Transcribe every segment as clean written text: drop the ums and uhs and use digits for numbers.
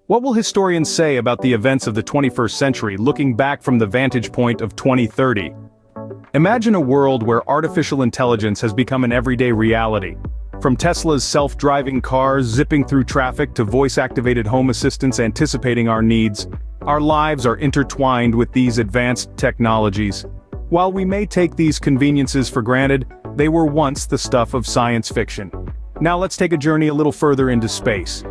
What will historians say about the events of the 21st century looking back from the vantage point of 2030? Imagine a world where artificial intelligence has become an everyday reality. From Tesla's self-driving cars zipping through traffic to voice-activated home assistants anticipating our needs, our lives are intertwined with these advanced technologies. While we may take these conveniences for granted, they were once the stuff of science fiction. Now let's take a journey a little further into space.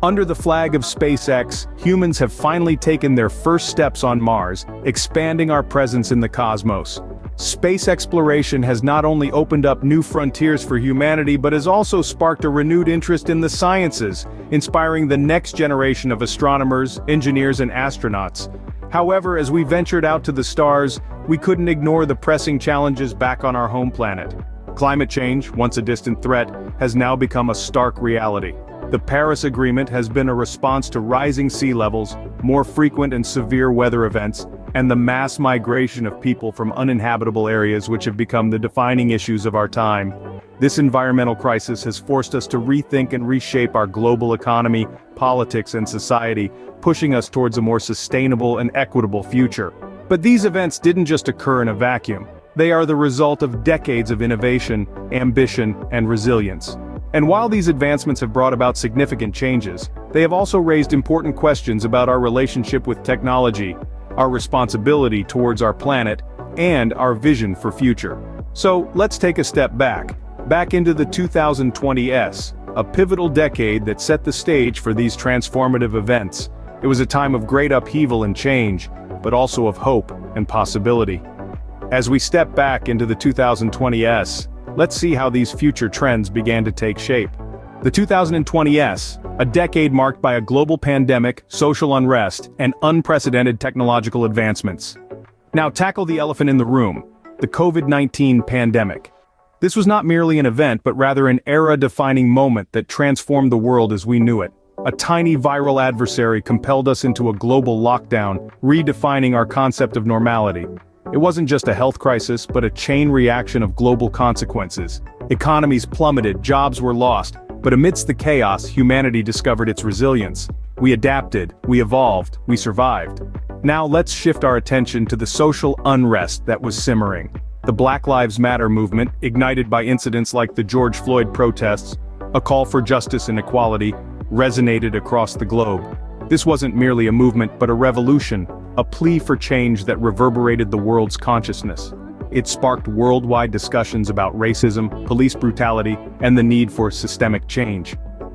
Under the flag of SpaceX, humans have finally taken their first steps on Mars, expanding our presence in the cosmos. Space exploration has not only opened up new frontiers for humanity but has also sparked a renewed interest in the sciences, inspiring the next generation of astronomers, engineers and astronauts. However, as we ventured out to the stars, we couldn't ignore the pressing challenges back on our home planet. Climate change, once a distant threat, has now become a stark reality. The Paris Agreement has been a response to rising sea levels, more frequent and severe weather events, and the mass migration of people from uninhabitable areas which have become the defining issues of our time. This environmental crisis has forced us to rethink and reshape our global economy, politics and society, pushing us towards a more sustainable and equitable future. But these events didn't just occur in a vacuum. They are the result of decades of innovation, ambition, and resilience. And while these advancements have brought about significant changes, they have also raised important questions about our relationship with technology, our responsibility towards our planet, and our vision for future. So, let's take a step back into the 2020s, a pivotal decade that set the stage for these transformative events. It was a time of great upheaval and change, but also of hope and possibility. As we step back into the 2020s, let's see how these future trends began to take shape. The 2020s, a decade marked by a global pandemic, social unrest, and unprecedented technological advancements. Now tackle the elephant in the room, the COVID-19 pandemic. This was not merely an event but rather an era-defining moment that transformed the world as we knew it. A tiny viral adversary compelled us into a global lockdown, redefining our concept of normality. It wasn't just a health crisis, but a chain reaction of global consequences. Economies plummeted, jobs were lost, but amidst the chaos, humanity discovered its resilience. We adapted, we evolved, we survived. Now let's shift our attention to the social unrest that was simmering. The Black Lives Matter movement, ignited by incidents like the George Floyd protests, a call for justice and equality, resonated across the globe. This wasn't merely a movement but a revolution, a plea for change that reverberated the world's consciousness. It sparked worldwide discussions about racism, police brutality, and the need for systemic change.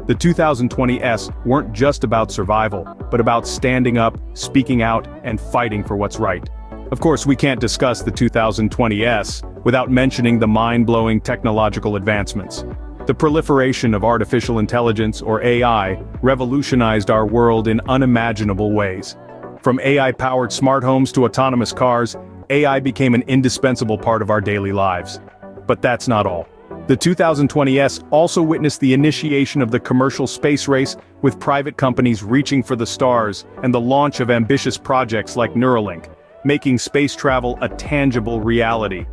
The 2020s weren't just about survival, but about standing up, speaking out, and fighting for what's right. Of course, we can't discuss the 2020s without mentioning the mind-blowing technological advancements. The proliferation of artificial intelligence, or AI, revolutionized our world in unimaginable ways. From AI-powered smart homes to autonomous cars, AI became an indispensable part of our daily lives. But that's not all. The 2020s also witnessed the initiation of the commercial space race, with private companies reaching for the stars and the launch of ambitious projects like Neuralink, making space travel a tangible reality.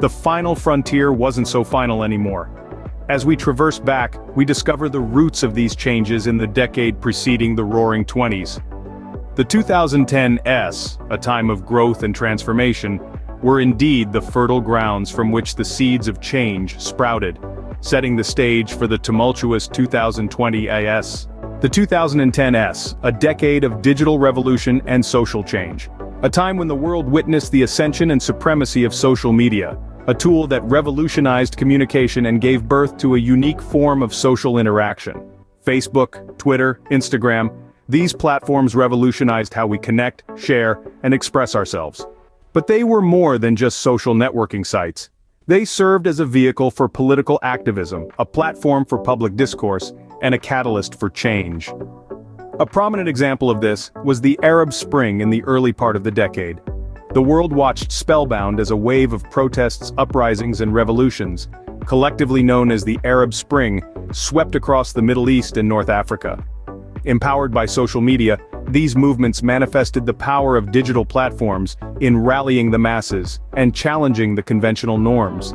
The final frontier wasn't so final anymore. As we traverse back, we discover the roots of these changes in the decade preceding the Roaring '20s. The 2010s, a time of growth and transformation, were indeed the fertile grounds from which the seeds of change sprouted, setting the stage for the tumultuous 2020s. The 2010s, a decade of digital revolution and social change. A time when the world witnessed the ascension and supremacy of social media, a tool that revolutionized communication and gave birth to a unique form of social interaction. Facebook, Twitter, Instagram, these platforms revolutionized how we connect, share, and express ourselves. But they were more than just social networking sites. They served as a vehicle for political activism, a platform for public discourse, and a catalyst for change. A prominent example of this was the Arab Spring in the early part of the decade. The world watched spellbound as a wave of protests, uprisings, and revolutions, collectively known as the Arab Spring, swept across the Middle East and North Africa. Empowered by social media, these movements manifested the power of digital platforms in rallying the masses and challenging the conventional norms.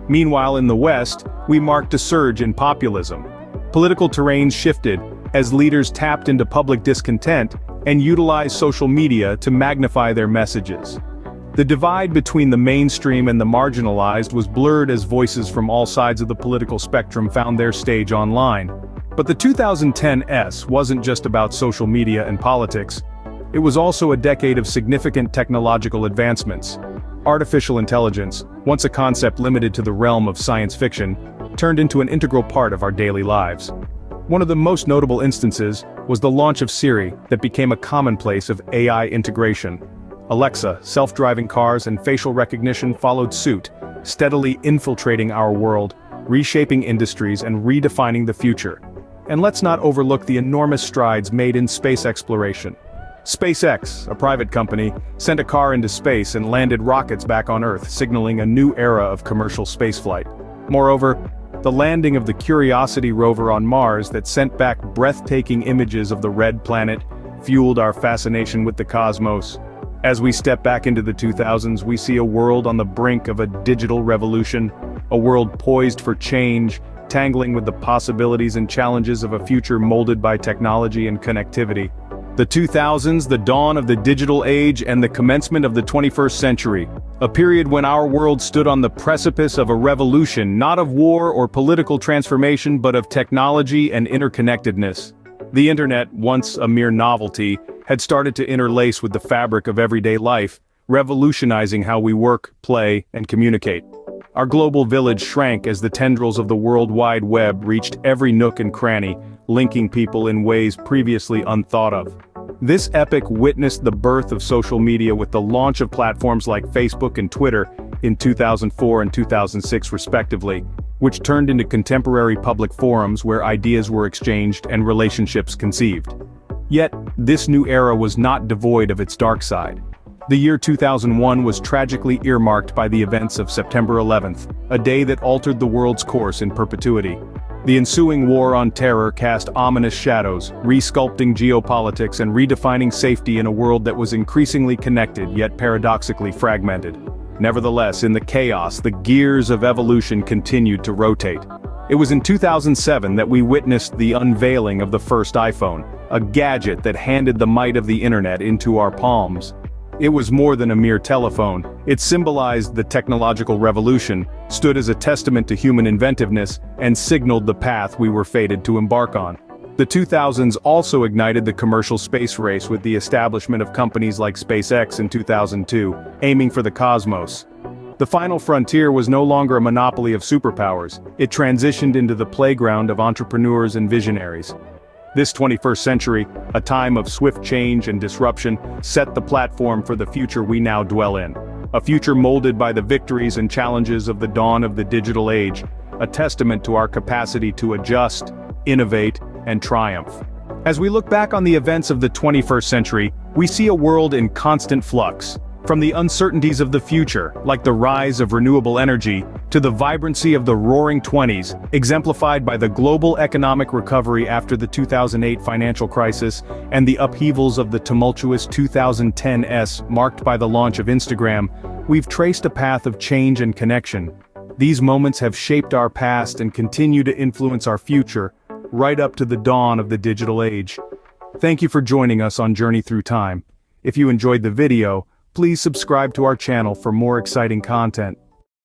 Meanwhile, in the West, we marked a surge in populism. Political terrains shifted, as leaders tapped into public discontent and utilized social media to magnify their messages. The divide between the mainstream and the marginalized was blurred as voices from all sides of the political spectrum found their stage online. But the 2010s wasn't just about social media and politics. It was also a decade of significant technological advancements. Artificial intelligence, once a concept limited to the realm of science fiction, turned into an integral part of our daily lives. One of the most notable instances was the launch of Siri that became a commonplace of AI integration. Alexa, self-driving cars and facial recognition followed suit, steadily infiltrating our world, reshaping industries and redefining the future. And let's not overlook the enormous strides made in space exploration. SpaceX, a private company, sent a car into space and landed rockets back on Earth, signaling a new era of commercial spaceflight. Moreover, the landing of the Curiosity rover on Mars that sent back breathtaking images of the red planet fueled our fascination with the cosmos. As we step back into the 2000s, we see a world on the brink of a digital revolution, a world poised for change, tangling with the possibilities and challenges of a future molded by technology and connectivity. The 2000s, the dawn of the digital age and the commencement of the 21st century, a period when our world stood on the precipice of a revolution, not of war or political transformation but of technology and interconnectedness. The internet, once a mere novelty, had started to interlace with the fabric of everyday life, revolutionizing how we work, play, and communicate. Our global village shrank as the tendrils of the World Wide Web reached every nook and cranny, linking people in ways previously unthought of. This epoch witnessed the birth of social media with the launch of platforms like Facebook and Twitter in 2004 and 2006 respectively, which turned into contemporary public forums where ideas were exchanged and relationships conceived. Yet, this new era was not devoid of its dark side. The year 2001 was tragically earmarked by the events of September 11th, a day that altered the world's course in perpetuity. The ensuing war on terror cast ominous shadows, resculpting geopolitics and redefining safety in a world that was increasingly connected yet paradoxically fragmented. Nevertheless, in the chaos, the gears of evolution continued to rotate. It was in 2007 that we witnessed the unveiling of the first iPhone, a gadget that handed the might of the internet into our palms. It was more than a mere telephone. It symbolized the technological revolution, stood as a testament to human inventiveness, and signaled the path we were fated to embark on. The 2000s also ignited the commercial space race with the establishment of companies like SpaceX in 2002, aiming for the cosmos. The final frontier was no longer a monopoly of superpowers. It transitioned into the playground of entrepreneurs and visionaries. This 21st century, a time of swift change and disruption, set the platform for the future we now dwell in. A future molded by the victories and challenges of the dawn of the digital age, a testament to our capacity to adjust, innovate, and triumph. As we look back on the events of the 21st century, we see a world in constant flux. From the uncertainties of the future, like the rise of renewable energy, to the vibrancy of the roaring 20s, exemplified by the global economic recovery after the 2008 financial crisis, and the upheavals of the tumultuous 2010s marked by the launch of Instagram, we've traced a path of change and connection. These moments have shaped our past and continue to influence our future, right up to the dawn of the digital age. Thank you for joining us on Journey Through Time. If you enjoyed the video, please subscribe to our channel for more exciting content.